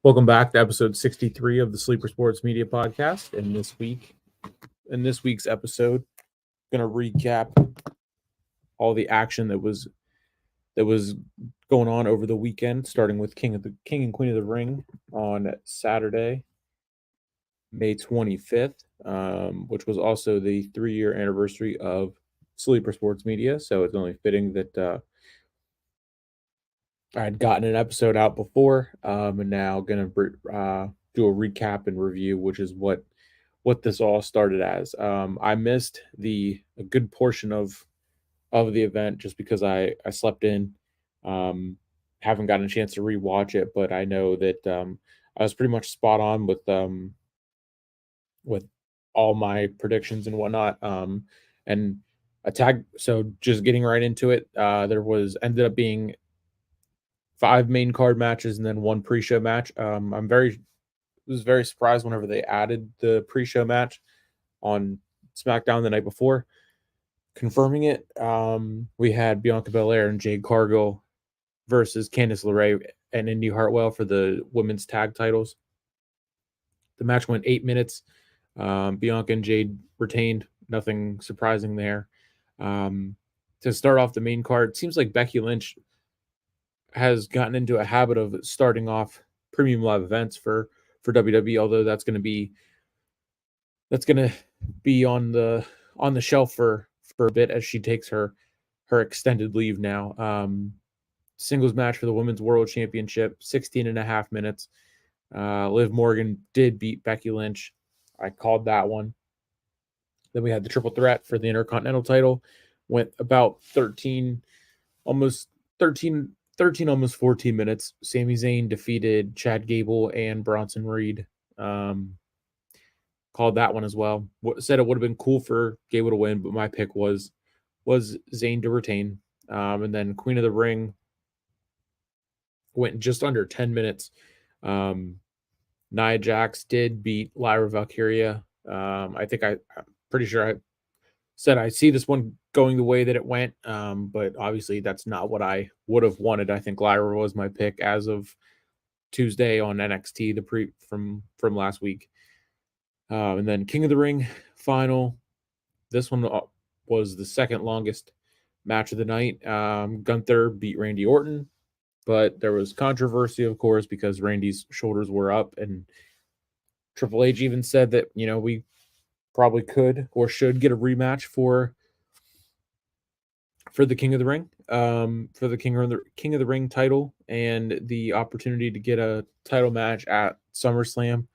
Welcome back to episode 63 of the Sleeper Sports Media Podcast. And in this week's episode, going to recap all the action that was going on over the weekend, starting with King and Queen of the Ring on Saturday, May 25th, which was also the 3-year anniversary of Sleeper Sports Media. So it's only fitting that I had gotten an episode out before, and now going to do a recap and review, which is what this all started as. I missed a good portion of the event just because I slept in. Haven't gotten a chance to rewatch it, but I know that I was pretty much spot on with all my predictions and whatnot. And so just getting right into it, ended up being 5 main card matches and then 1 pre-show match. Was very surprised whenever they added the pre-show match on SmackDown the night before. Confirming it, we had Bianca Belair and Jade Cargill versus Candice LeRae and Indy Hartwell for the women's tag titles. The match went 8 minutes. Bianca and Jade retained. Nothing surprising there. To start off the main card, it seems like Becky Lynch has gotten into a habit of starting off premium live events for WWE, although that's going to be on the shelf for a bit as she takes her extended leave now. Singles match for the Women's World Championship, 16 and a half minutes. Liv Morgan did beat Becky Lynch. I called that one. Then we had the triple threat for the Intercontinental title. Went about 13, almost 14 minutes. Sami Zayn defeated Chad Gable and Bronson Reed. Called that one as well. Said it would have been cool for Gable to win, but my pick was Zayn to retain. And then Queen of the Ring went just under 10 minutes. Nia Jax did beat Lyra Valkyria. I'm pretty sure I said I see this one going the way that it went, but obviously that's not what I would have wanted. I think Lyra was my pick as of Tuesday on NXT, from last week. And then King of the Ring final. This one was the second longest match of the night. Gunther beat Randy Orton, but there was controversy, of course, because Randy's shoulders were up, and Triple H even said that, we probably could or should get a rematch for the King of the Ring, for the King of the Ring title, and the opportunity to get a title match at SummerSlam.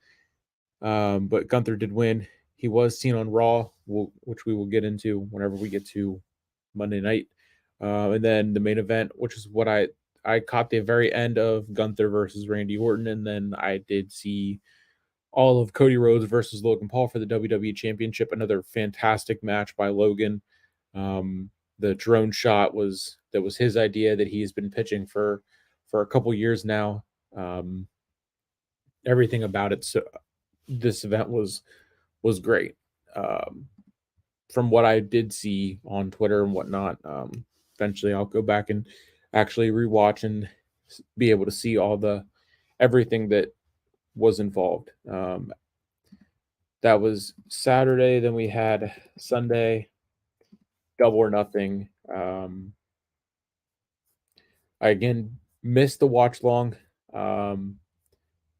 But Gunther did win. He was seen on Raw, which we will get into whenever we get to Monday night. And then the main event, which is what I caught the very end of Gunther versus Randy Orton, and then I did see all of Cody Rhodes versus Logan Paul for the WWE Championship. Another fantastic match by Logan. The drone shot was his idea that he's been pitching for a couple years now. Everything about it. So this event was great. From what I did see on Twitter and whatnot, eventually I'll go back and actually rewatch and be able to see everything that was involved. That was Saturday. Then we had Sunday, Double or Nothing. I again missed the watch long, and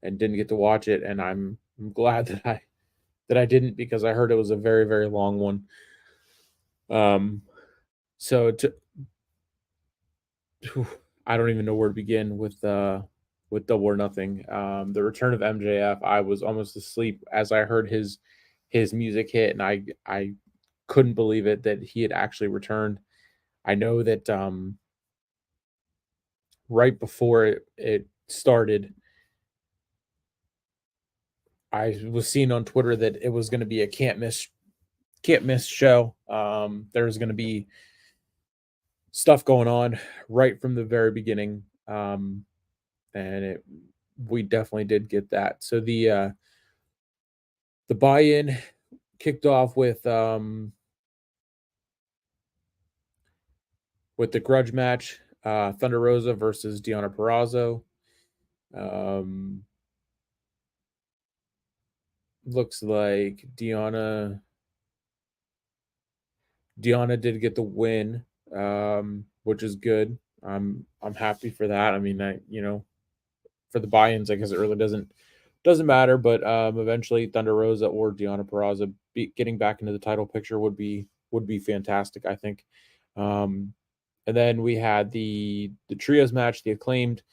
didn't get to watch it, and I'm glad that I didn't, because I heard it was a very, very long one. So I don't even know where to begin with Double or Nothing. The return of MJF, I was almost asleep as I heard his music hit, and I couldn't believe it that he had actually returned. I know that right before it started, I was seeing on Twitter that it was going to be a can't miss show. There's going to be stuff going on right from the very beginning, and we definitely did get that. So the buy-in kicked off with the grudge match, Thunder Rosa versus Deonna Purrazzo. looks like Deanna did get the win, which is good. I'm happy for that. I mean, for the buy-ins, I guess it really doesn't matter. But eventually, Thunder Rosa or Deanna Peraza getting back into the title picture would be fantastic. I think. Um, and then we had the trios match, the Acclaimed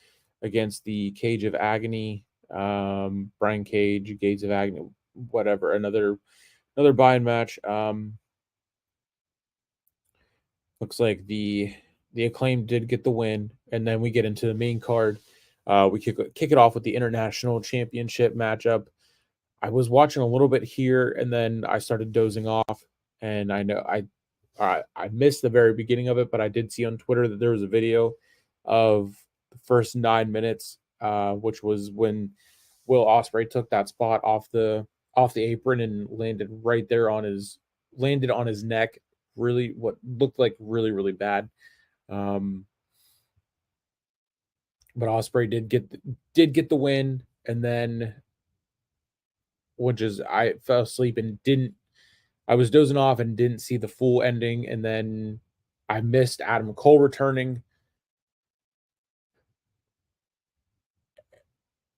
against the Cage of Agony, Brian Cage, Gates of Agony, whatever. Another buy-in match. Looks like the Acclaim did get the win, and then we get into the main card. We kick it off with the International Championship matchup. I was watching a little bit here, and then I started dozing off. And I know I missed the very beginning of it, but I did see on Twitter that there was a video of the first 9 minutes, which was when Will Ospreay took that spot off the apron and landed on his neck. Really, what looked like really bad. Um, but Ospreay did get the win, and then which is I fell asleep and didn't. I was dozing off and didn't see the full ending, and then I missed Adam Cole returning,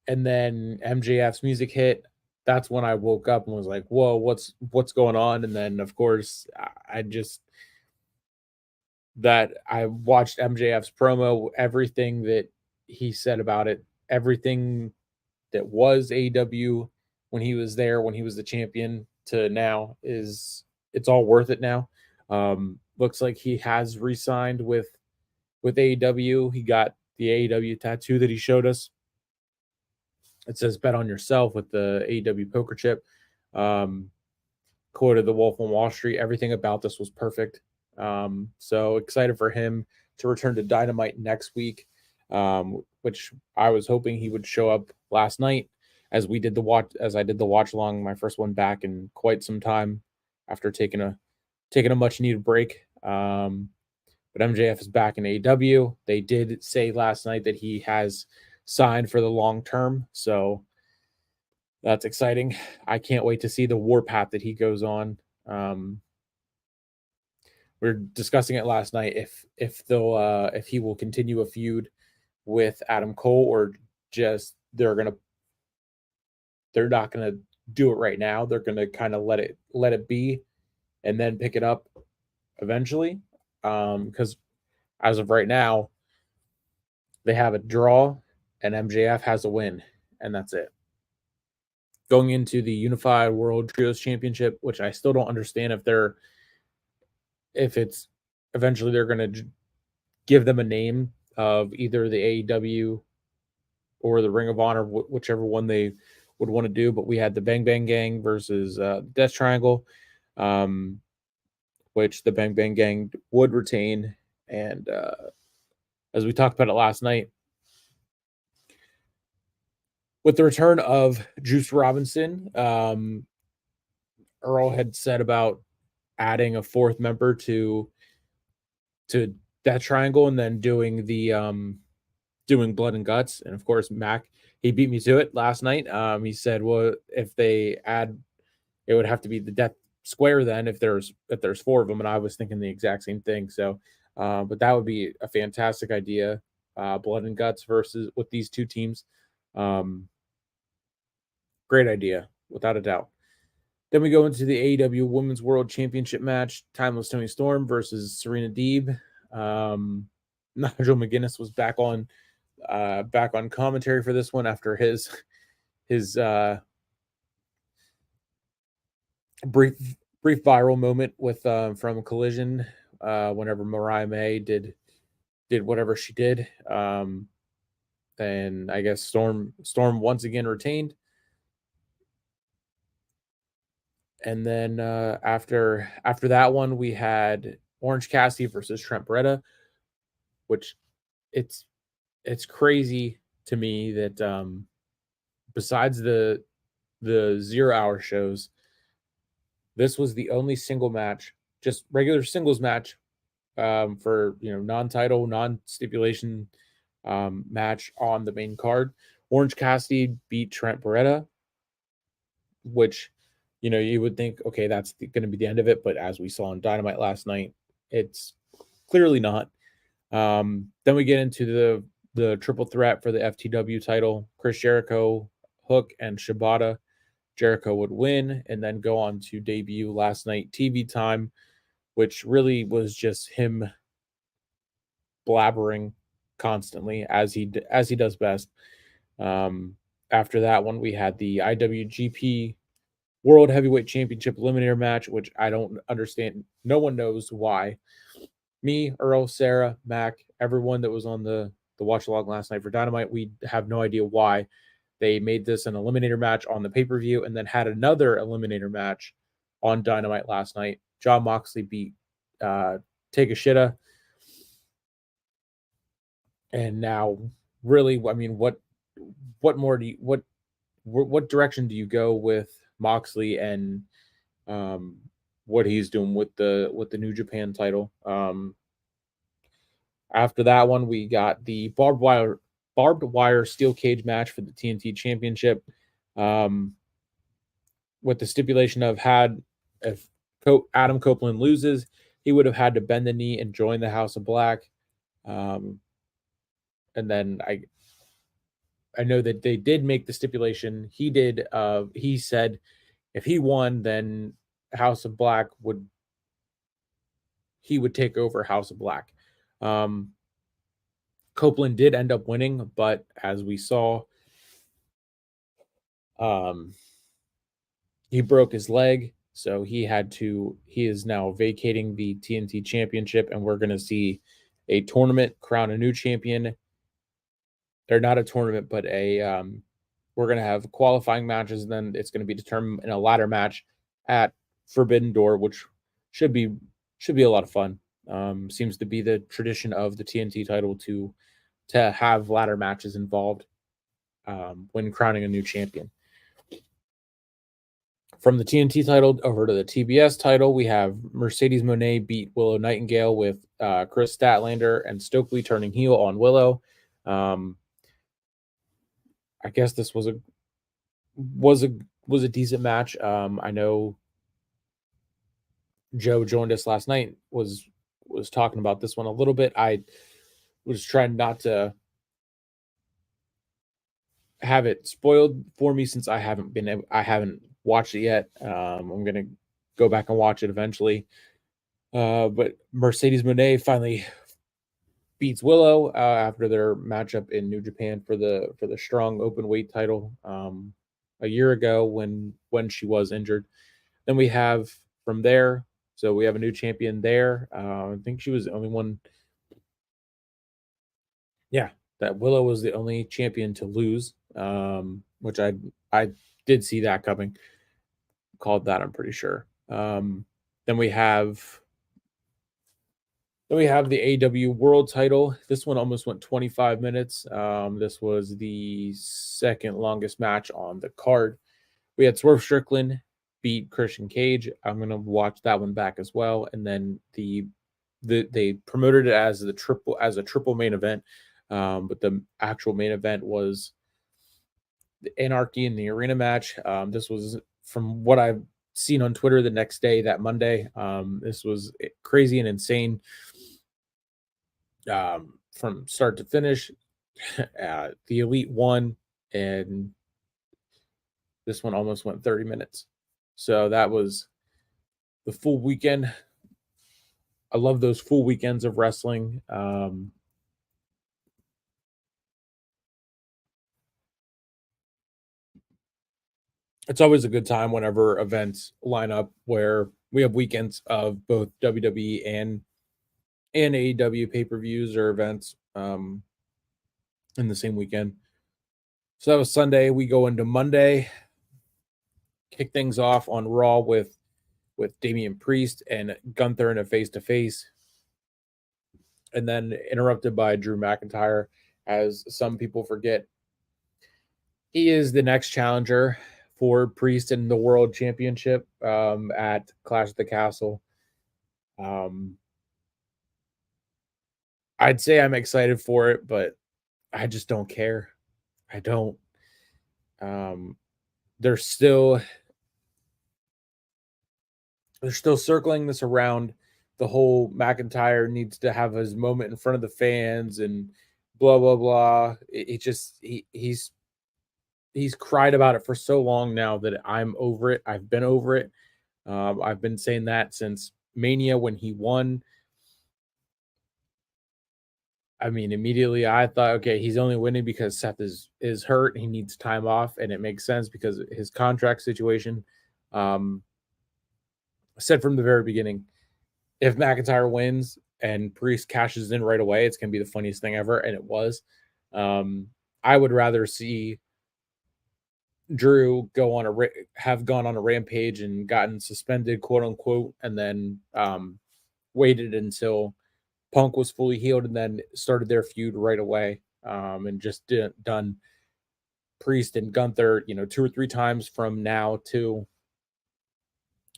and then MJF's music hit. That's when I woke up and was like, "Whoa, what's going on?" And then, of course, I just that I watched MJF's promo, everything that he said about it, everything that was AEW when he was there, when he was the champion to now it's all worth it now. Looks like he has re-signed with AEW. He got the AEW tattoo that he showed us. It says "Bet on yourself" with the AEW poker chip. Um, Quoted the Wolf on Wall Street. Everything about this was perfect. So excited for him to return to Dynamite next week, which I was hoping he would show up last night as I did the watch along, my first one back in quite some time after taking a much needed break. But MJF is back in AEW. They did say last night that he has signed for the long term, so that's exciting. I can't wait to see the warpath that he goes on. Um, we are discussing it last night if he will continue a feud with Adam Cole, or just they're not gonna do it right now. They're gonna kind of let it be and then pick it up eventually. Because as of right now, they have a draw and MJF has a win, and that's it. Going into the Unified World Trios Championship, which I still don't understand if it's eventually they're going to give them a name of either the AEW or the Ring of Honor, whichever one they would want to do. But we had the Bang Bang Gang versus Death Triangle, um, which the Bang Bang Gang would retain. And as we talked about it last night, with the return of Juice Robinson, Earl had said about adding a fourth member to that triangle and then doing blood and guts. And of course, Mac, he beat me to it last night. He said, well, if they add, it would have to be the death square then if there's four of them. And I was thinking the exact same thing. So but that would be a fantastic idea. Blood and guts versus with these two teams. um Great idea, without a doubt. Then we go into the AEW Women's World Championship match: Timeless Tony Storm versus Serena Deeb. Nigel McGuinness was back on commentary for this one after his brief viral moment with from Collision, whenever Mariah May did whatever she did. And I guess Storm once again retained. And then after that one, we had Orange Cassidy versus Trent Beretta, which it's it's crazy to me that besides the 0 hour shows, this was the only single match, just regular singles match, for non-title, non-stipulation match on the main card. Orange Cassidy beat Trent Beretta. which, you would think, okay, that's going to be the end of it. But as we saw on Dynamite last night, it's clearly not. Then we get into the triple threat for the FTW title: Chris Jericho, Hook, and Shibata. Jericho would win and then go on to debut last night TV time, which really was just him blabbering constantly as he does best. Um, After that one, we had the IWGP World Heavyweight Championship Eliminator match, which I don't understand. No one knows why. Me, Earl, Sarah, Mac, everyone that was on the watch along last night for Dynamite, we have no idea why they made this an eliminator match on the pay-per-view and then had another eliminator match on Dynamite last night. Jon Moxley beat Takeshita. And now, really, I mean, what more do you what direction do you go with Moxley and um, what he's doing with the New Japan title? After that one, we got the barbed wire steel cage match for the TNT Championship, um, with the stipulation of had if Adam Copeland loses, he would have had to bend the knee and join the House of Black. Um, and then I know that they did make the stipulation. He did. He said if he won, then House of Black would take over House of Black. Um, Copeland did end up winning, but as we saw, um, he broke his leg, so he is now vacating the TNT Championship, and we're going to see a tournament crown a new champion. They're not a tournament, but we're going to have qualifying matches, and then it's going to be determined in a ladder match at Forbidden Door, which should be a lot of fun. Seems to be the tradition of the TNT title to have ladder matches involved when crowning a new champion. From the TNT title over to the TBS title, we have Mercedes Moné beat Willow Nightingale with Chris Statlander and Stokely turning heel on Willow. I guess this was a decent match. I know Joe joined us last night, was talking about this one a little bit. I was trying not to have it spoiled for me since I haven't watched it yet. I'm gonna go back and watch it eventually. But Mercedes Moné finally beats Willow after their matchup in New Japan for the strong open weight title a year ago when she was injured. Then we have from there, so we have a new champion there. I think she was the only one. Yeah, that Willow was the only champion to lose, which I did see that coming. Called that, I'm pretty sure. Then we have the AEW World Title. This one almost went 25 minutes. This was the second longest match on the card. We had Swerve Strickland beat Christian Cage. I'm gonna watch that one back as well. And then they promoted it as a triple main event. But the actual main event was the Anarchy in the Arena match. This was, from what I've seen on Twitter the next day, that Monday. This was crazy and insane from start to finish. The Elite won, and this one almost went 30 minutes. So that was the full weekend. I love those full weekends of wrestling. It's always a good time whenever events line up where we have weekends of both WWE and AEW pay-per-views or events in the same weekend. So that was Sunday. We go into Monday, kick things off on Raw with Damian Priest and Gunther in a face-to-face, and then interrupted by Drew McIntyre. As some people forget, he is the next challenger for Priest in the World Championship at Clash at the Castle. I'd say I'm excited for it, but I just don't care. I don't. There's still they're still circling this around the whole McIntyre needs to have his moment in front of the fans and blah blah blah. It just he's cried about it for so long now that I'm over it. I've been over it. I've been saying that since Mania when he won. I mean, immediately I thought, okay, he's only winning because Seth is hurt. He needs time off, and it makes sense because his contract situation. Um, said from the very beginning, if McIntyre wins and Priest cashes in right away, it's gonna be the funniest thing ever, and it was. Um, I would rather see Drew have gone on a rampage and gotten suspended, quote unquote, and then waited until Punk was fully healed and then started their feud right away, and just done Priest and Gunther, 2 or 3 times from now to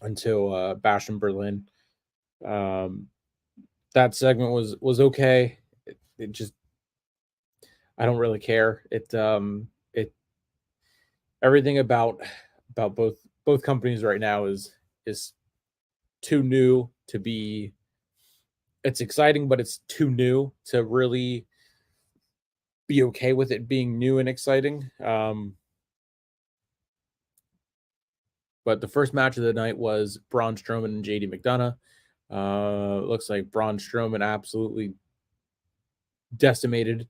until Bash in Berlin. Um, that segment was okay. It just I don't really care. It everything about both companies right now is too new to be. It's exciting, but it's too new to really be okay with it being new and exciting. But the first match of the night was Braun Strowman and JD McDonough. Looks like Braun Strowman absolutely decimated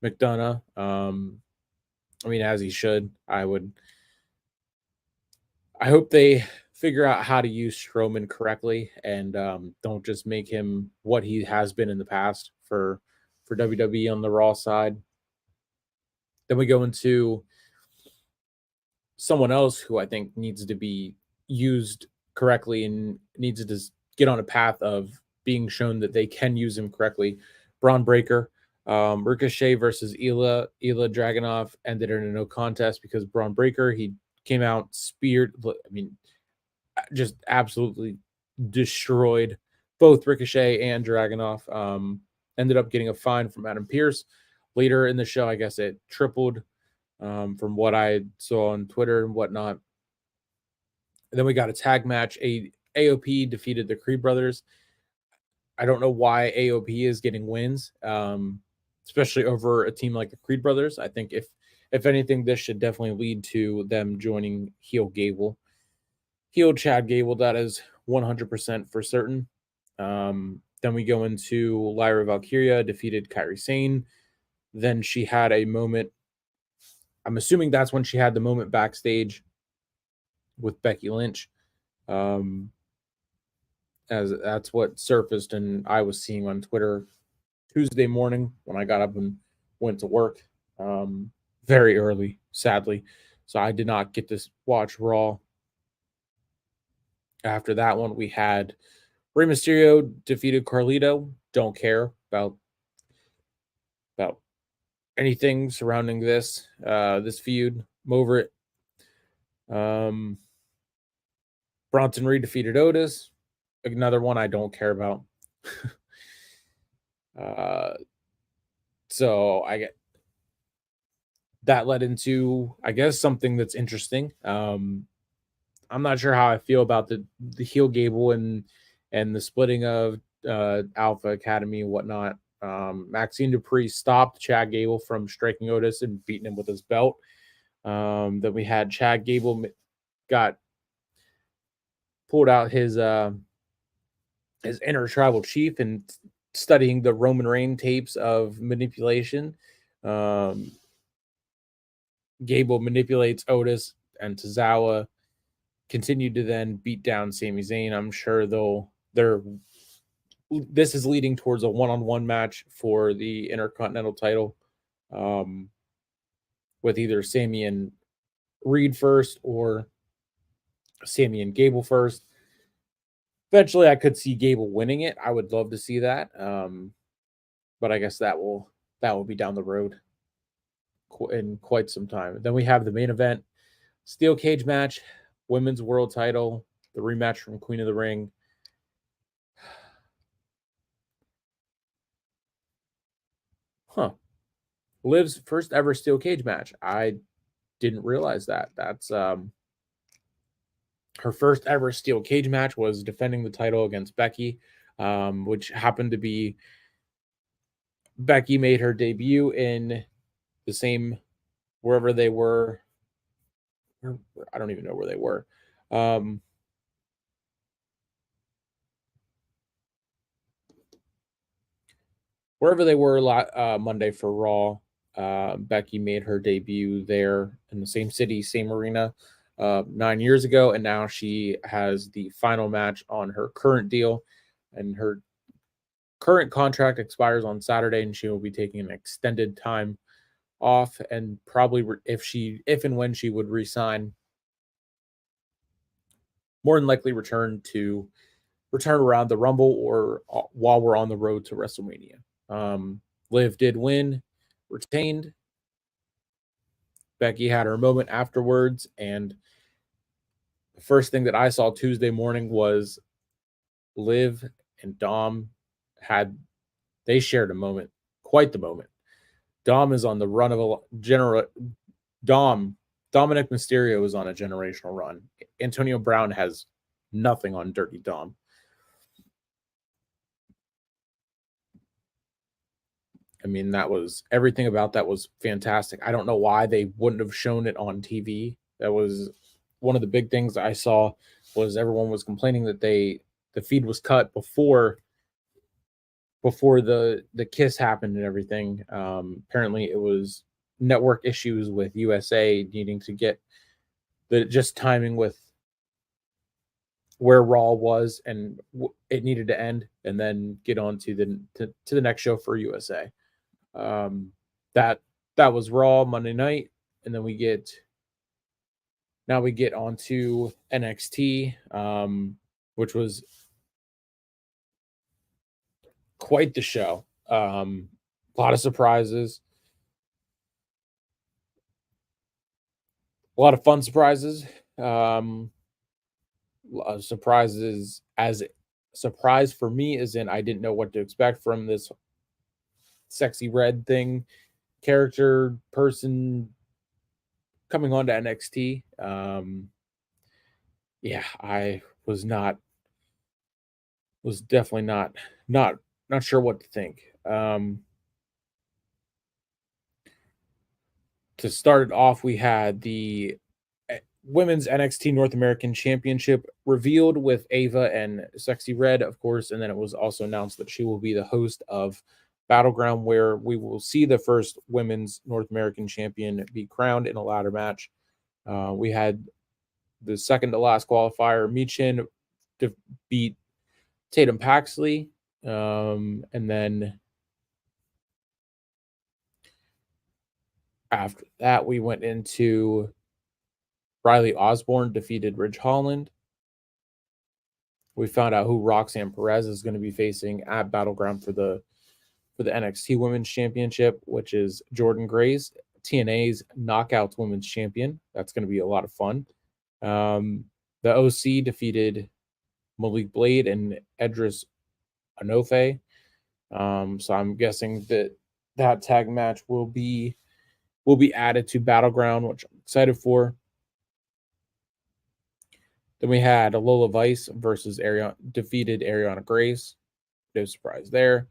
McDonough. I mean, as he should. I hope they figure out how to use Strowman correctly and don't just make him what he has been in the past for WWE on the Raw side. Then we go into someone else who I think needs to be used correctly and needs to just get on a path of being shown that they can use him correctly. Braun Breaker, Ricochet versus Ila Dragunov ended in a no contest because Braun Breaker he came out speared. I mean, just absolutely destroyed both Ricochet and Dragunov. Ended up getting a fine from Adam Pearce. Later in the show, I guess it tripled from what I saw on Twitter and whatnot. And then we got a tag match. AOP defeated the Creed brothers. I don't know why AOP is getting wins, especially over a team like the Creed brothers. I think if anything, this should definitely lead to them joining heel Gable. Heel Chad Gable, that is 100% for certain. Then we go into Lyra Valkyria defeated Kairi Sane. Then she had a moment. I'm assuming that's when she had the moment backstage with Becky Lynch. As that's what surfaced and I was seeing on Twitter Tuesday morning when I got up and went to work very early, sadly. So I did not get to watch Raw. After that one, we had Rey Mysterio defeated Carlito. Don't care about anything surrounding this feud. I'm over it. Bronson Reed defeated Otis. Another one I don't care about. So I get that led into, I guess, something that's interesting. I'm not sure how I feel about the heel Gable and the splitting of Alpha Academy and whatnot. Maxine Dupree stopped Chad Gable from striking Otis and beating him with his belt. Then we had Chad Gable got pulled out his inner tribal chief and studying the Roman Reigns tapes of manipulation. Gable manipulates Otis and Tozawa. Continued to then beat down Sami Zayn. I'm sure this is leading towards a one-on-one match for the Intercontinental title, with either Sami and Reed first or Sami and Gable first. Eventually, I could see Gable winning it. I would love to see that, but I guess that will be down the road in quite some time. Then we have the main event, steel cage match, women's world title, the rematch from Queen of the Ring. Huh. Liv's first ever steel cage match. I didn't realize that. her first ever steel cage match was defending the title against Becky, which happened to be Becky made her debut in the same wherever they were. I don't even know where they were. Um, Wherever they were Monday for Raw, Becky made her debut there in the same city, same arena 9 years ago. And now she has the final match on her current deal. And her current contract expires on Saturday, and she will be taking an extended time off. And probably if and when she would resign, more than likely return around the Rumble or while we're on the road to WrestleMania. Liv did win, retained. Becky had her moment afterwards, and the first thing that I saw Tuesday morning was Liv and Dom they shared a moment, quite the moment. Dom is on the run of a Dominic Mysterio is on a generational run. Antonio Brown has nothing on Dirty Dom. I mean, everything about that was fantastic. I don't know why they wouldn't have shown it on TV. That was one of the big things I saw was everyone was complaining that the feed was cut before the kiss happened and everything. Apparently it was network issues with USA needing to get the just timing with where Raw was and it needed to end and then get on to the next show for USA. That was Raw Monday night, and then we get onto NXT, which was quite the show. A lot of surprises, a lot of fun surprises. Surprises as surprise for me is in I didn't know what to expect from this sexy red thing character person coming on to NXT. Yeah, I was definitely not sure what to think. To start it off, we had the Women's NXT North American Championship revealed with Ava and Sexy Red, of course, and then it was also announced that she will be the host of Battleground, where we will see the first Women's North American Champion be crowned in a ladder match. We had the second to last qualifier, Michin beat Tatum Paxley, and then after that, we went into Riley Osborne defeated Ridge Holland. We found out who Roxanne Perez is going to be facing at Battleground for the NXT Women's Championship, which is Jordan Grace, TNA's Knockouts Women's Champion. That's going to be a lot of fun. The OC defeated Malik Blade and Edris Anofe. So I'm guessing that tag match will be added to Battleground, which I'm excited for. Then we had Lola Vice versus defeated Ariana Grace. No surprise there.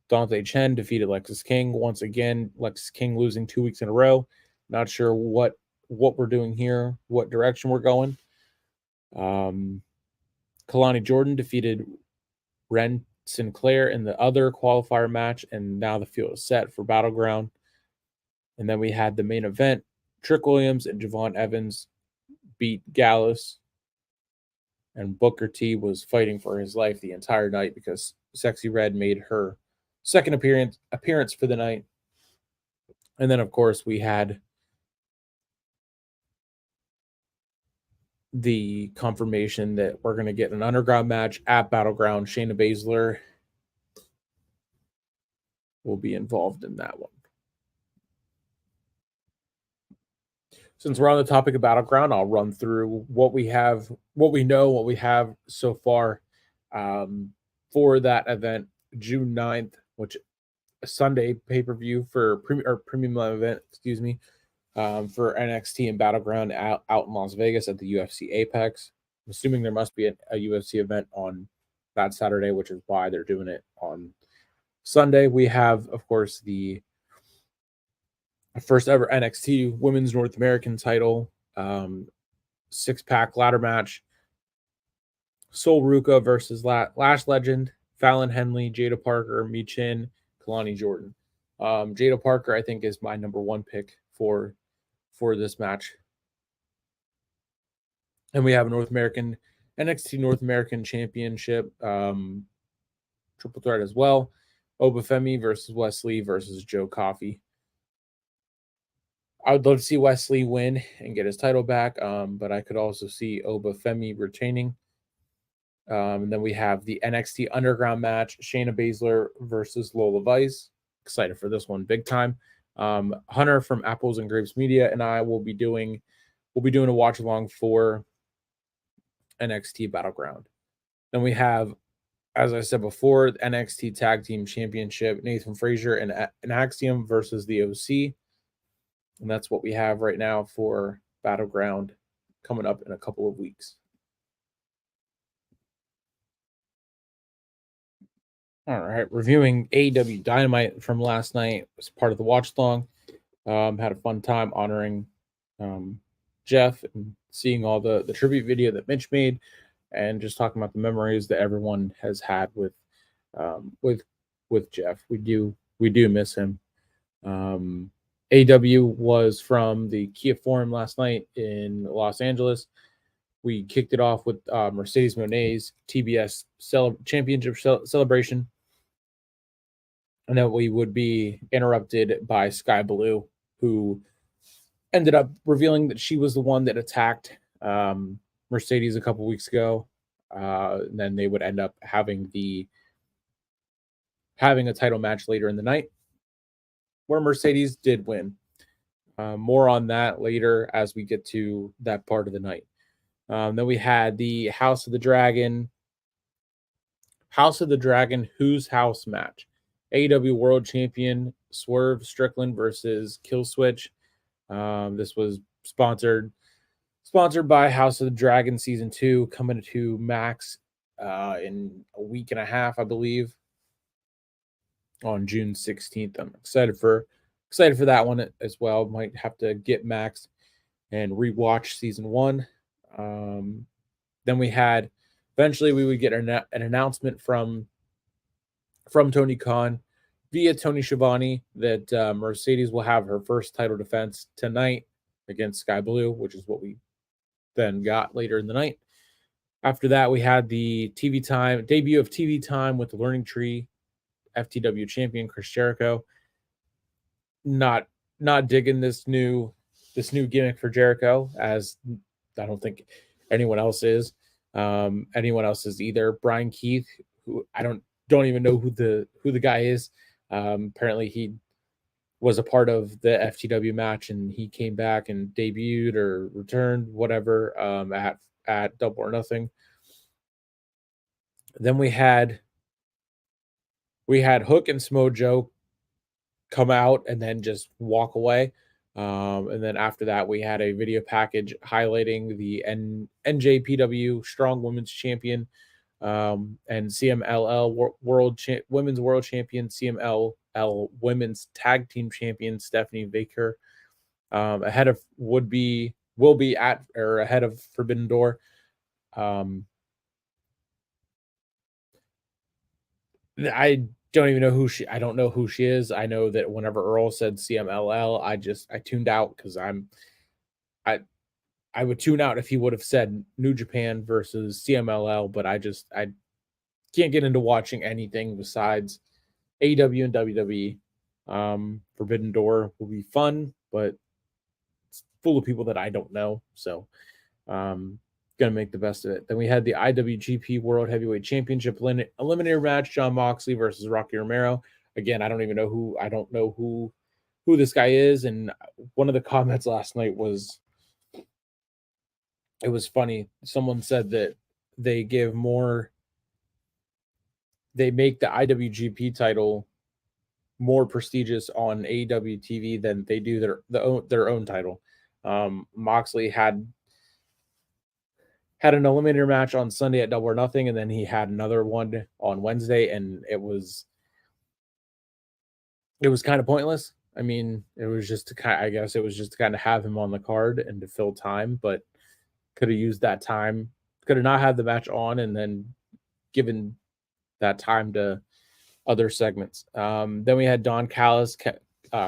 Dante Chen defeated Lexis King. Once again, Lexis King losing 2 weeks in a row. Not sure what we're doing here, what direction we're going. Kalani Jordan defeated Ren Sinclair in the other qualifier match, and now the field is set for Battleground. And then we had the main event. Trick Williams and Javon Evans beat Gallus, and Booker T was fighting for his life the entire night because Sexy Red made her second appearance for the night. And then, of course, we had the confirmation that we're going to get an underground match at Battleground. Shayna Baszler will be involved in that one. Since we're on the topic of Battleground, I'll run through what we have so far for that event, June 9th, which a Sunday pay-per-view for premium event, for NXT and Battleground out in Las Vegas at the UFC Apex. assuming there must be a UFC event on that Saturday, which is why they're doing it on Sunday. We have, of course, the first ever NXT Women's North American title, 6-pack ladder match. Sol Ruka versus Lash Legend, Fallon Henley, Jada Parker, Michin, Kalani Jordan. Jada Parker, I think, is my number one pick for this match. And we have a NXT North American Championship triple threat as well. Obafemi versus Wesley versus Joe Coffey. I would love to see Wesley win and get his title back, but I could also see Obafemi retaining. And then we have the NXT Underground match, Shayna Baszler versus Lola Vice. Excited for this one, big time. Hunter from Apples and Grapes Media and I will be doing a watch along for NXT Battleground. Then we have, as I said before, the NXT Tag Team Championship, Nathan Frazier and Axiom versus the OC. And that's what we have right now for Battleground coming up in a couple of weeks. All right, reviewing AEW Dynamite from last night as part of the watch along. Had a fun time honoring Jeff and seeing all the tribute video that Mitch made, and just talking about the memories that everyone has had with Jeff. We do miss him. AEW was from the Kia Forum last night in Los Angeles. We kicked it off with Mercedes Moné's TBS championship celebration. And then we would be interrupted by Sky Blue, who ended up revealing that she was the one that attacked Mercedes a couple weeks ago. And then they would end up having a title match later in the night, where Mercedes did win. More on that later as we get to that part of the night. Then we had the House of the Dragon Who's House match. AEW World Champion Swerve Strickland versus Killswitch. This was sponsored by House of the Dragon Season 2, coming to Max in a week and a half, I believe, on June 16th. I'm excited for that one as well. Might have to get Max and rewatch Season 1. Then we had, eventually we would get an announcement from Tony Khan via Tony Schiavone that Mercedes will have her first title defense tonight against Sky Blue, which is what we then got later in the night. After that, we had the debut of TV time with the Learning Tree FTW champion Chris Jericho. Not digging this new gimmick for Jericho, as I don't think anyone else is. Anyone else is either. Brian Keith, who I don't even know who the guy is. Apparently he was a part of the FTW match, and he came back and debuted or returned, whatever, at Double or Nothing. Then we had Hook and Smojo come out and then just walk away. And then after that, we had a video package highlighting the NJPW Strong Women's Champion and CMLL Women's World Champion, CMLL Women's Tag Team Champion Stephanie Baker, ahead of ahead of Forbidden Door. I don't even know I don't know who she is. I know that whenever Earl said CMLL, I tuned out, because I would tune out if he would have said New Japan versus CMLL, but I can't get into watching anything besides AEW and WWE. Forbidden Door will be fun, but it's full of people that I don't know, so gonna make the best of it. Then we had the IWGP World Heavyweight Championship eliminator match, Jon Moxley versus Rocky Romero. Again, I don't know who this guy is, and one of the comments last night was, it was funny. Someone said that they make the IWGP title more prestigious on AEW TV than they do their own title. Moxley had had an eliminator match on Sunday at Double or Nothing, and then he had another one on Wednesday, and it was kind of pointless. I mean, it was just to kind I guess it was just to kind of have him on the card and to fill time, but could have used that time. Could have not had the match on and then given that time to other segments. Then we had Don Callis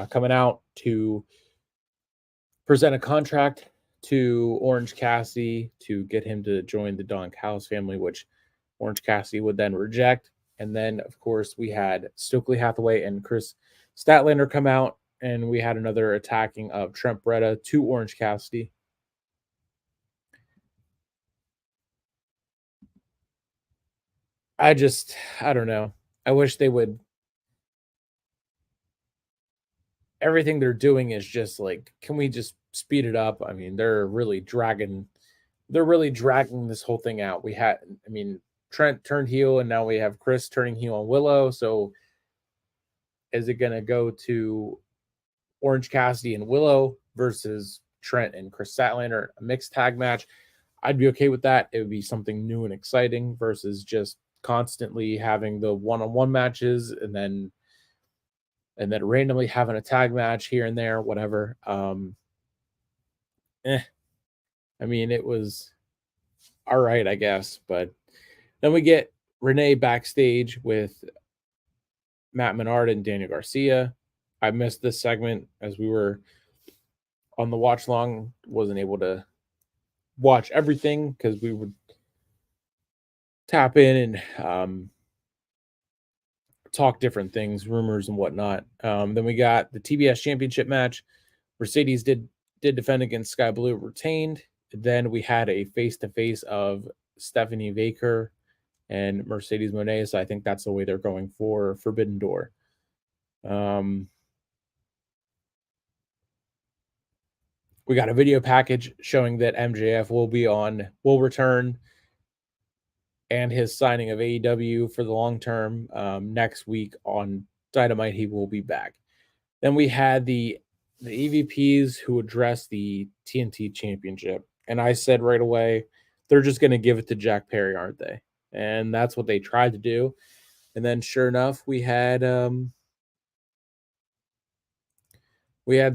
coming out to present a contract to Orange Cassidy to get him to join the Don Callis family, which Orange Cassidy would then reject. And then, of course, we had Stokely Hathaway and Chris Statlander come out, and we had another attacking of Trent Beretta to Orange Cassidy. I don't know. I wish they would. Everything they're doing is just like, can we just speed it up? I mean, they're really dragging this whole thing out. I mean, Trent turned heel, and now we have Chris turning heel on Willow. So is it going to go to Orange Cassidy and Willow versus Trent and Chris Statlander, a mixed tag match? I'd be okay with that. It would be something new and exciting versus just constantly having the one-on-one matches and then randomly having a tag match here and there, whatever. Eh. I mean, it was all right, I guess. But then we get Renee backstage with Matt Menard and Daniel Garcia. I missed this segment as we were on the watch long, wasn't able to watch everything because we would tap in and talk different things, rumors and whatnot. Then we got the TBS Championship match. Mercedes did defend against Sky Blue, retained. Then we had a face-to-face of Stephanie Baker and Mercedes Moné. So I think that's the way they're going for Forbidden Door. We got a video package showing that MJF will return, and his signing of AEW for the long term next week on Dynamite. He will be back. Then we had the EVPs who addressed the TNT Championship, and I said right away, they're just going to give it to Jack Perry, aren't they? And that's what they tried to do. And then, sure enough, we had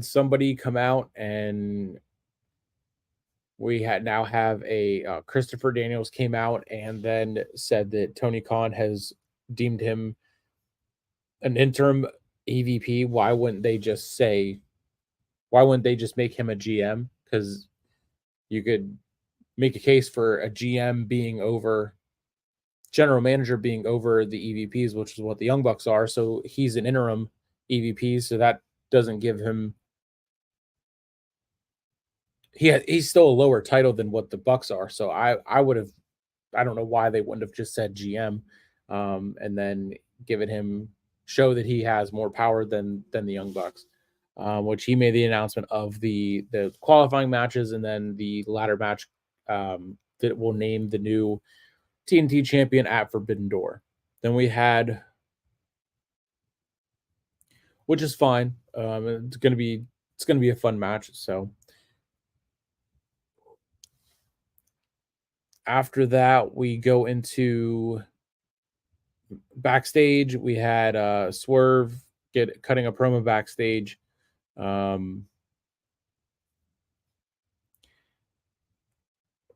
somebody come out, and we now have a Christopher Daniels came out and then said that Tony Khan has deemed him an interim EVP. Why wouldn't they just make him a GM? Because you could make a case for a GM being over, general manager being over the EVPs, which is what the Young Bucks are. So he's an interim EVP. So that doesn't give him. He's still a lower title than what the Bucks are. So I would have. I don't know why they wouldn't have just said GM, and then given him, show that he has more power than the Young Bucks. Which he made the announcement of the qualifying matches, and then the ladder match that will name the new TNT champion at Forbidden Door. Then we had, which is fine. It's gonna be a fun match. So after that, we go into backstage. We had Swerve cutting a promo backstage.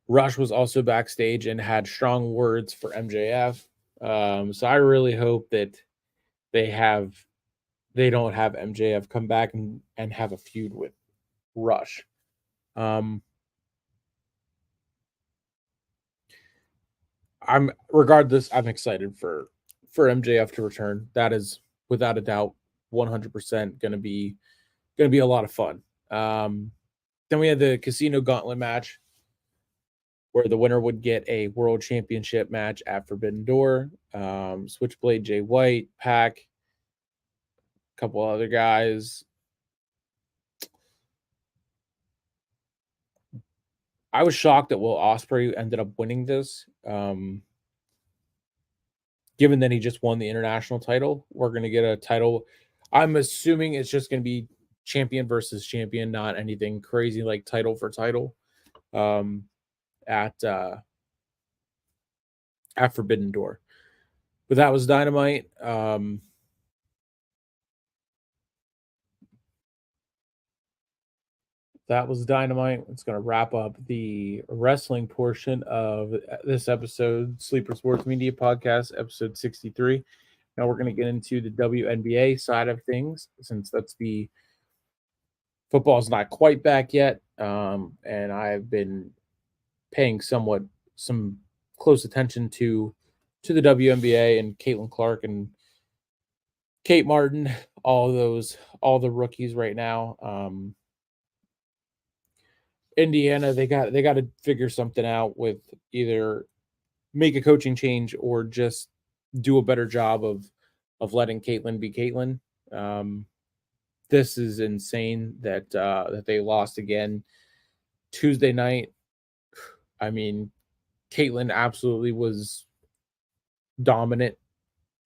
Rush was also backstage and had strong words for MJF. So I really hope that they don't have MJF come back and have a feud with Rush. I'm excited for MJF to return. That is without a doubt 100% going to be a lot of fun. Then we had the Casino Gauntlet match, where the winner would get a world championship match at Forbidden Door. Switchblade Jay White, Pac, a couple other guys. I was shocked that Will Ospreay ended up winning this. Given that he just won the international title, we're going to get a title. I'm assuming it's just going to be champion versus champion, not anything crazy like title for title. At at Forbidden Door. But that was Dynamite. That was Dynamite. It's going to wrap up the wrestling portion of this episode, Sleeper Sports Media Podcast, episode 63. Now we're going to get into the WNBA side of things, since that's the football's not quite back yet. And I've been paying some close attention to the WNBA and Caitlin Clark and Kate Martin, all the rookies right now. Indiana, they got to figure something out with either make a coaching change or just do a better job of letting Caitlin be Caitlin. This is insane that they lost again Tuesday night. I mean, Caitlin absolutely was dominant,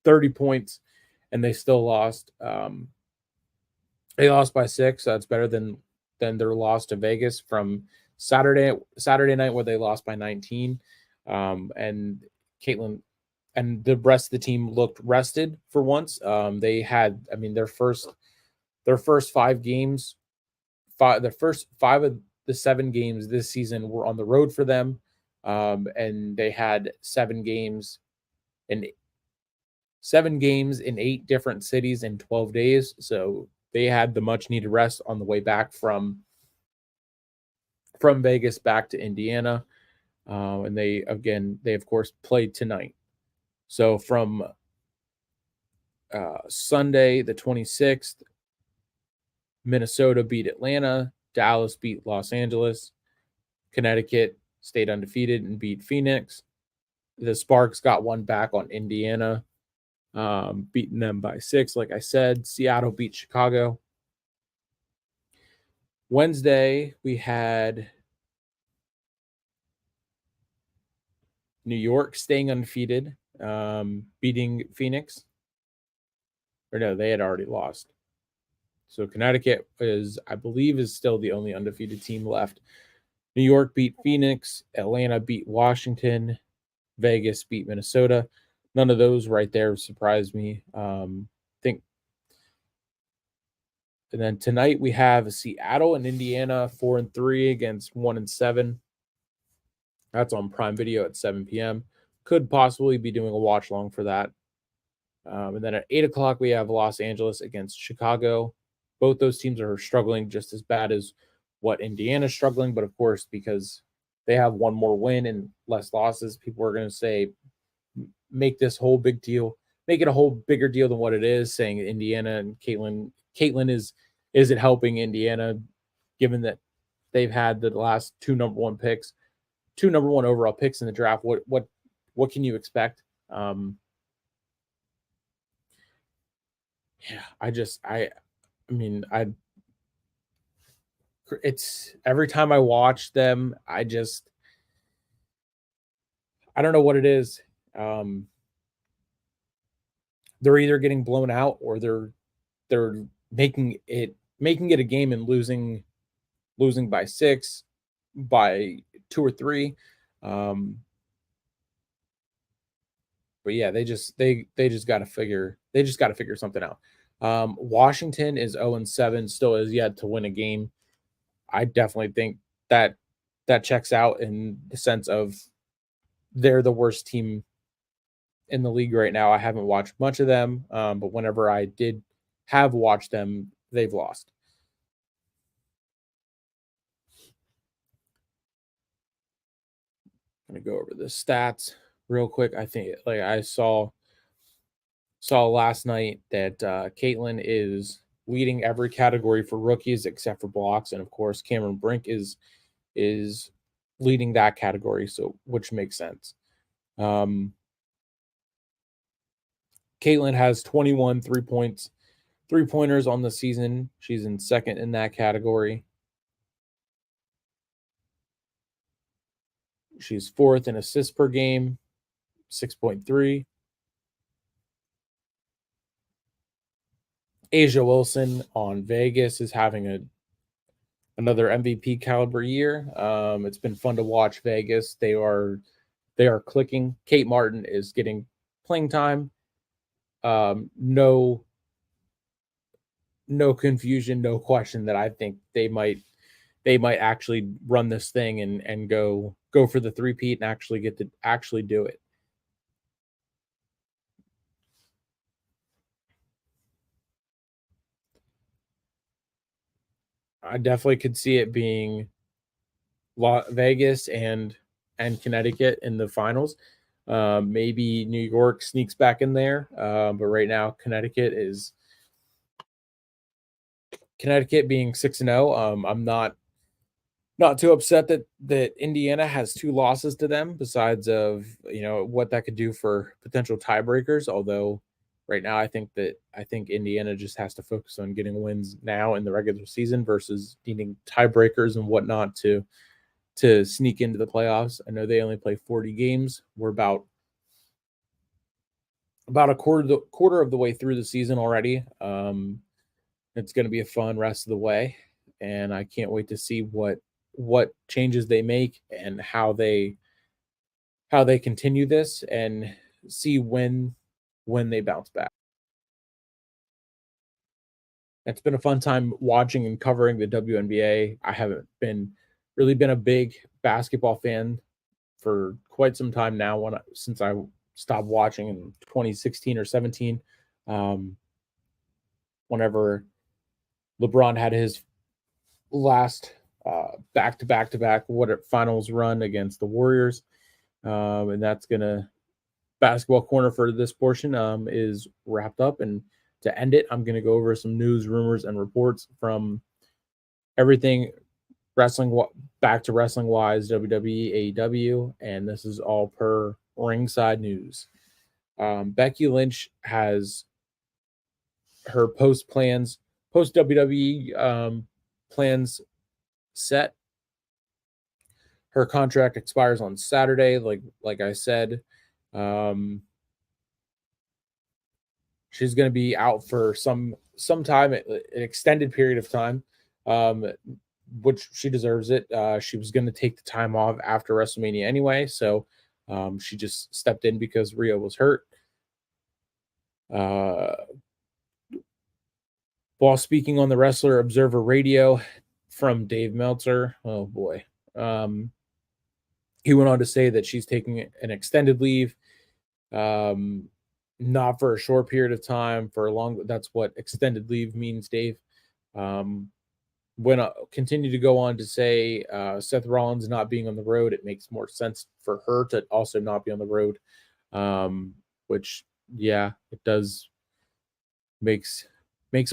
30 points, and they still lost. They lost by 6. So that's better than their loss to Vegas from Saturday night, where they lost by 19. And Caitlin and the rest of the team looked rested for once. They had, I mean, their first 5 games, the first 5 of the 7 games this season were on the road for them. And they had 7 games in 8 different cities in 12 days. So they had the much needed rest on the way back from Vegas back to Indiana. And they of course played tonight. So from Sunday, the 26th, Minnesota beat Atlanta, Dallas beat Los Angeles, Connecticut stayed undefeated and beat Phoenix. The Sparks got one back on Indiana, beating them by 6. Like I said, Seattle beat Chicago. Wednesday, we had New York staying undefeated, beating Phoenix. Or no, they had already lost. So Connecticut I believe, is still the only undefeated team left. New York beat Phoenix. Atlanta beat Washington. Vegas beat Minnesota. None of those right there surprised me. And then tonight we have Seattle and Indiana 4-3 against 1-7. That's on Prime Video at 7 p.m. Could possibly be doing a watch long for that. And then at 8 o'clock we have Los Angeles against Chicago. Both those teams are struggling just as bad as what Indiana's struggling, but of course, because they have one more win and less losses, people are going to say, make this whole big deal, make it a whole bigger deal than what it is, saying Indiana and Caitlin is it helping Indiana, given that they've had the last 2 number 1 picks, 2 number 1 overall picks in the draft. What can you expect? It's every time I watch them, I don't know what it is. They're either getting blown out or they're making it a game and losing by 6, by 2 or 3. But yeah, they just got to figure something out. Washington is 0-7, still has yet to win a game. I definitely think that checks out in the sense of they're the worst team in the league right now. I haven't watched much of them, but whenever I did have watched them, they've lost. I'm gonna go over the stats real quick. I think, like, I saw last night that Caitlin is leading every category for rookies except for blocks, and of course Cameron Brink is leading that category, so which makes sense. Caitlin has 21 3-pointers on the season. She's in second in that category. She's 4th in assists per game, 6.3. Asia Wilson on Vegas is having another MVP caliber year. It's been fun to watch Vegas. They're they are clicking. Kate Martin is getting playing time. No, no confusion, no question that I think they might actually run this thing and go for the three-peat and actually get to actually do it. I definitely could see it being Vegas and Connecticut in the finals. Maybe New York sneaks back in there, but right now Connecticut being 6-0. I'm not too upset that Indiana has two losses to them. Besides of what that could do for potential tiebreakers. Although right now I think Indiana just has to focus on getting wins now in the regular season versus needing tiebreakers and whatnot to sneak into the playoffs. I know they only play 40 games. We're about a quarter of the way through the season already. It's going to be a fun rest of the way, and I can't wait to see what changes they make and how they continue this and see when they bounce back. It's been a fun time watching and covering the WNBA. I haven't been a big basketball fan for quite some time now since I stopped watching in 2016 or 17. Um, Whenever LeBron had his last back to back to back finals run against the Warriors. And that's gonna basketball corner for this portion is wrapped up. And to end it, I'm gonna go over some news, rumors, and reports from everything wrestling back to wrestling wise, WWE, AEW, and this is all per ringside news. Becky Lynch has her post WWE plans set. Her contract expires on Saturday, like I said. She's going to be out for some time, an extended period of time, which she deserves it. She was going to take the time off after WrestleMania anyway, so she just stepped in because Rhea was hurt. While speaking on the Wrestler Observer Radio from Dave Meltzer, oh boy, he went on to say that she's taking an extended leave, not for a short period of time, for a long. That's what extended leave means, Dave. When continue to go on to say Seth Rollins not being on the road, it makes more sense for her to also not be on the road, which yeah, it does makes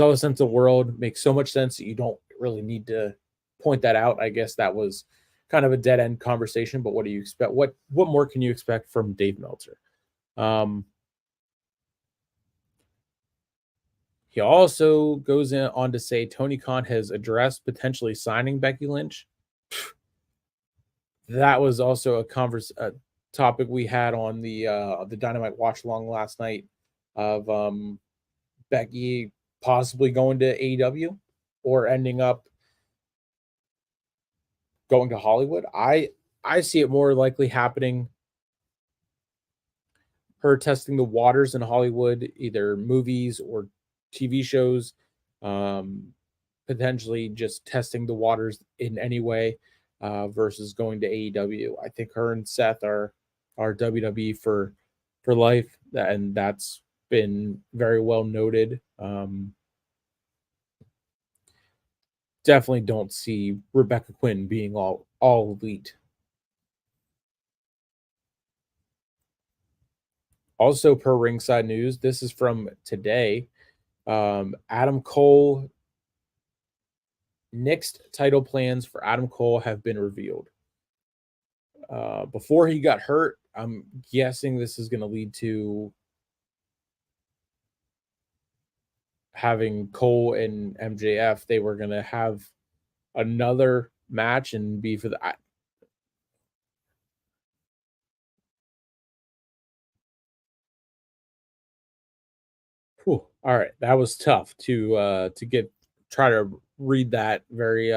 all the sense in the world. Makes so much sense that you don't really need to point that out. I guess that was kind of a dead end conversation, but what do you expect? What more can you expect from Dave Meltzer? He also goes on to say Tony Khan has addressed potentially signing Becky Lynch. That was also a topic we had on the Dynamite watch along last night of Becky possibly going to AEW or ending up going to Hollywood. I see it more likely happening. Her testing the waters in Hollywood, either movies or TV shows, potentially just testing the waters in any way, versus going to AEW. I think her and Seth are WWE for life, and that's been very well noted. Definitely don't see Rebecca Quinn being all elite. Also, per ringside news, this is from today. Adam Cole, next title plans for Adam Cole have been revealed. Before he got hurt, I'm guessing this is going to lead to having Cole and MJF. They were going to have another match and be for the. Whew, all right, that was tough to try to read that very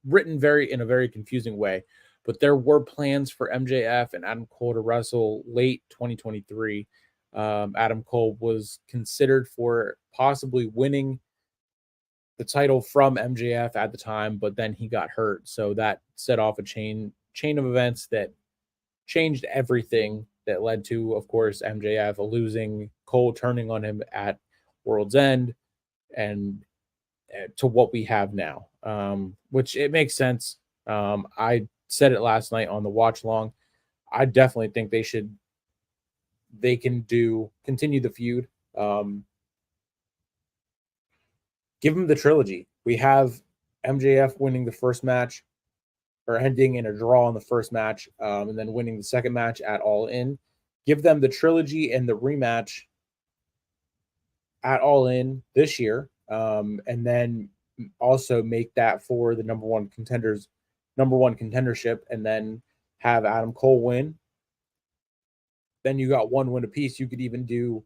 written very in a very confusing way. but there were plans for MJF and Adam Cole to wrestle late 2023. Adam Cole was considered for possibly winning the title from MJF at the time, but then he got hurt, so that set off a chain of events that changed everything. That led to, of course, MJF losing, Cole turning on him at World's End, and to what we have now, which it makes sense. I said it last night on the watch long. I definitely think they can continue the feud. Give them the trilogy. We have MJF winning the first match, or ending in a draw in the first match, and then winning the second match at All In. Give them the trilogy and the rematch at All In this year, and then also make that for the number one contendership, and then have Adam Cole win. Then you got one win apiece. You could even do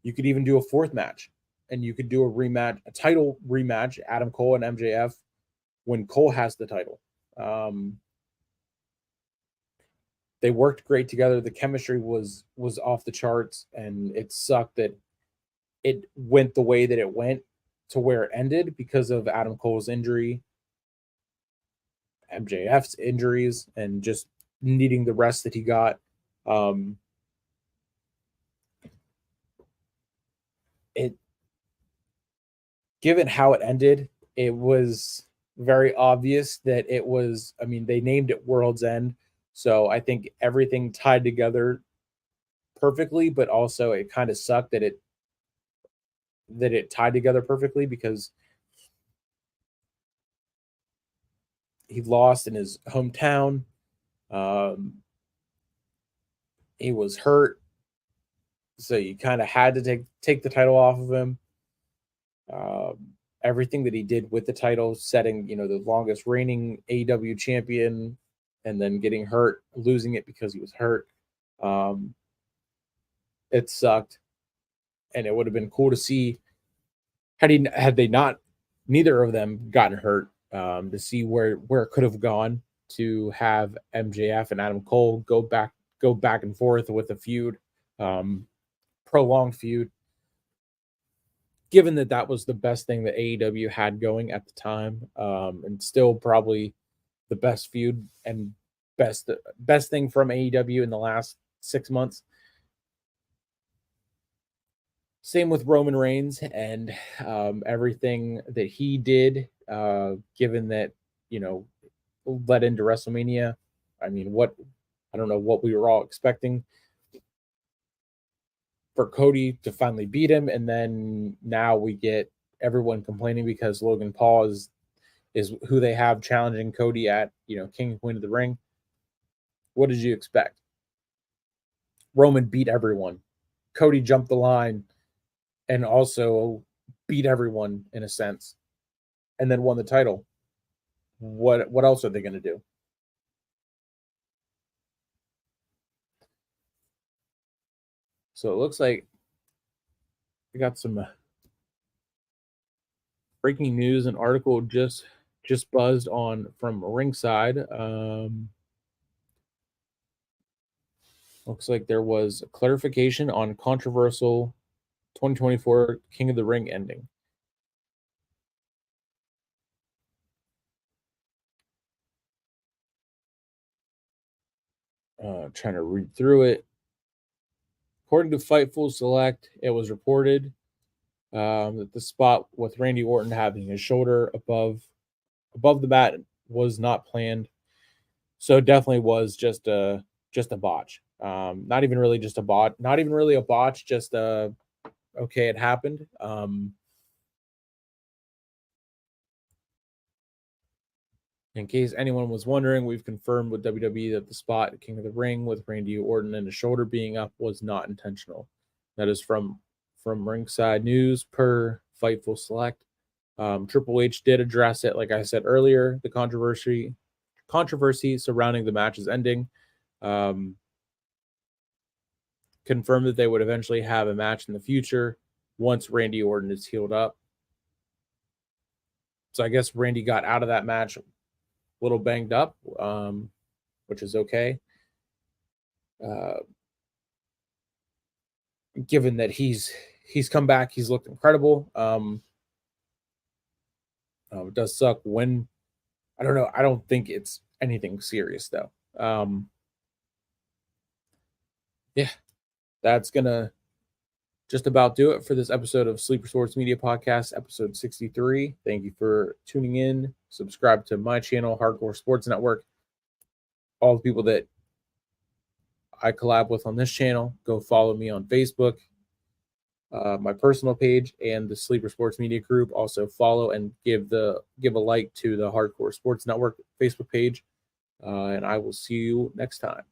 a fourth match, and you could do a title rematch, Adam Cole and MJF, when Cole has the title. They worked great together. The chemistry was off the charts, and it sucked that it went the way that it went to where it ended because of Adam Cole's injury, MJF's injuries, and just needing the rest that he got. Given how it ended, it was very obvious that it was, I mean, they named it World's End, so I think everything tied together perfectly, but also it kind of sucked that it tied together perfectly because he lost in his hometown. He was hurt, so you kind of had to take the title off of him. Everything that he did with the title, setting the longest reigning AEW champion, and then getting hurt, losing it because he was hurt. It sucked, and it would have been cool to see had they not, neither of them gotten hurt, to see where it could have gone, to have MJF and Adam Cole go back and forth with a feud, prolonged feud. Given that was the best thing that AEW had going at the time, and still probably the best feud and best thing from AEW in the last 6 months. Same with Roman Reigns and everything that he did, given that, led into WrestleMania. I mean, I don't know what we were all expecting for Cody to finally beat him, and then now we get everyone complaining because Logan Paul is who they have challenging Cody at King and Queen of the Ring. What did you expect? Roman beat everyone. Cody jumped the line and also beat everyone in a sense, and then won the title. What else are they going to do? So it looks like we got some breaking news. An article just buzzed on from Ringside. Looks like there was a clarification on controversial 2024 King of the Ring ending. Trying to read through it. According to Fightful Select, it was reported that the spot with Randy Orton having his shoulder above the mat was not planned. So it definitely was just a botch. Not even really just a botch. Not even really a botch. Just okay, it happened. In case anyone was wondering, we've confirmed with WWE that the spot at King of the Ring with Randy Orton and his shoulder being up was not intentional. That is from Ringside News per Fightful Select. Triple H did address it, like I said earlier, the controversy surrounding the match's ending. Confirmed that they would eventually have a match in the future once Randy Orton is healed up. So I guess Randy got out of that match little banged up. which is okay. Given that he's come back, he's looked incredible. It does suck when I don't know. I don't think it's anything serious though. Yeah, that's gonna just about do it for this episode of Sleeper Sports Media Podcast, episode 63. Thank you for tuning in. Subscribe to my channel, Hardcore Sports Network. All the people that I collab with on this channel, go follow me on Facebook, my personal page, and the Sleeper Sports Media Group. Also follow and give a like to the Hardcore Sports Network Facebook page. And I will see you next time.